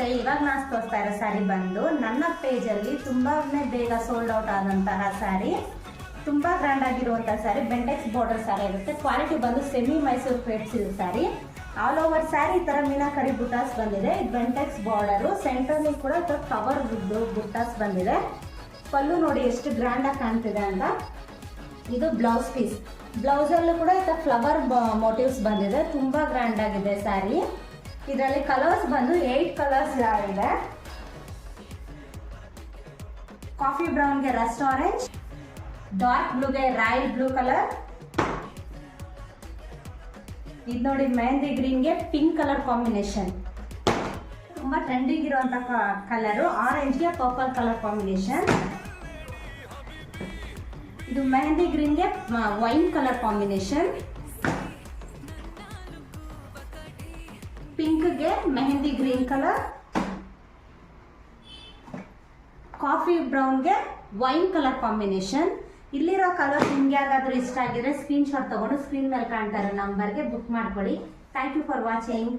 ನಮಸ್ತೆ. ಇವಾಗ ನಾನು ತೋರಿಸ್ತಾ ಇರೋ ಸ್ಯಾರಿ ಬಂದು ನನ್ನ ಪೇಜಲ್ಲಿ ತುಂಬಾನೇ ಬೇಗ ಸೋಲ್ಡ್ ಔಟ್ ಆದಂತಹ ಸ್ಯಾರಿ. ತುಂಬ ಗ್ರ್ಯಾಂಡ್ ಆಗಿರುವಂತಹ ಸ್ಯಾರಿ, ಬೆಂಟೆಕ್ಸ್ ಬಾರ್ಡರ್ ಸ್ಯಾರಿ ಇರುತ್ತೆ. ಕ್ವಾಲಿಟಿ ಬಂದು semi Mysuru crepe silk sari. All over sari ಈ ಥರ ಮೀನಾಕರಿ ಬುಟ್ಟಾಸ್ ಬಂದಿದೆ. ಇದು ಬೆಂಟೆಕ್ಸ್ ಬಾರ್ಡರು, ಸೆಂಟರ್ನಲ್ಲಿ ಕೂಡ ಕವರ್ ಬುಟ್ಟಾಸ್ ಬಂದಿದೆ. ಪಲ್ಲು ನೋಡಿ ಎಷ್ಟು ಗ್ರ್ಯಾಂಡಾಗಿ ಕಾಣ್ತಿದೆ ಅಂತ. ಇದು ಬ್ಲೌಸ್ ಪೀಸ್. ಬ್ಲೌಸಲ್ಲೂ ಕೂಡ ಈ ಥರ ಫ್ಲವರ್ ಮೋಟಿವ್ಸ್ ಬಂದಿದೆ. ತುಂಬ ಗ್ರ್ಯಾಂಡ್ ಆಗಿದೆ ಸ್ಯಾರಿ. ಇದರಲ್ಲಿ ಕಲರ್ಸ್ ಬಂದು 8 ಕಲರ್ಸ್ ಇದೆ. ಕಾಫಿ ಬ್ರೌನ್ಗೆ ರಸ್ಟ್ ಆರೆಂಜ್, ಡಾರ್ಕ್ ಬ್ಲೂಗೆ ರಾಯಲ್ ಬ್ಲೂ ಕಲರ್, ಇದು ನೋಡಿ ಮೆಹಂದಿ ಗ್ರೀನ್ಗೆ ಪಿಂಕ್ ಕಲರ್ ಕಾಂಬಿನೇಷನ್. ತುಂಬ ಟ್ರೆಂಡಿಂಗ್ ಇರುವಂತ ಕಲರು. ಆರೆಂಜ್ಗೆ ಪರ್ಪಲ್ ಕಲರ್ ಕಾಂಬಿನೇಷನ್. ಇದು ಮೆಹಂದಿ ಗ್ರೀನ್ಗೆ ವೈನ್ ಕಲರ್ ಕಾಂಬಿನೇಷನ್. ಪಿಂಕ್ಗೆ ಮೆಹಂದಿ ಗ್ರೀನ್ ಕಲರ್, ಕಾಫಿ ಬ್ರೌನ್ಗೆ ವೈನ್ ಕಲರ್ ಕಾಂಬಿನೇಷನ್. ಇಲ್ಲಿರೋ ಕಲರ್ ನಿಮ್ಗೆ ಯಾರಿಗಾದ್ರೂ ಇಷ್ಟ ಆಗಿದ್ರೆ ಸ್ಕ್ರೀನ್ ಶಾಟ್ ತಗೊಂಡು ಸ್ಕ್ರೀನ್ ಮೇಲೆ ಕಾಣ್ತಾ ಇರೋ ನಂಬರ್ಗೆ ಬುಕ್ ಮಾಡ್ಕೊಳ್ಳಿ. Thank you for watching.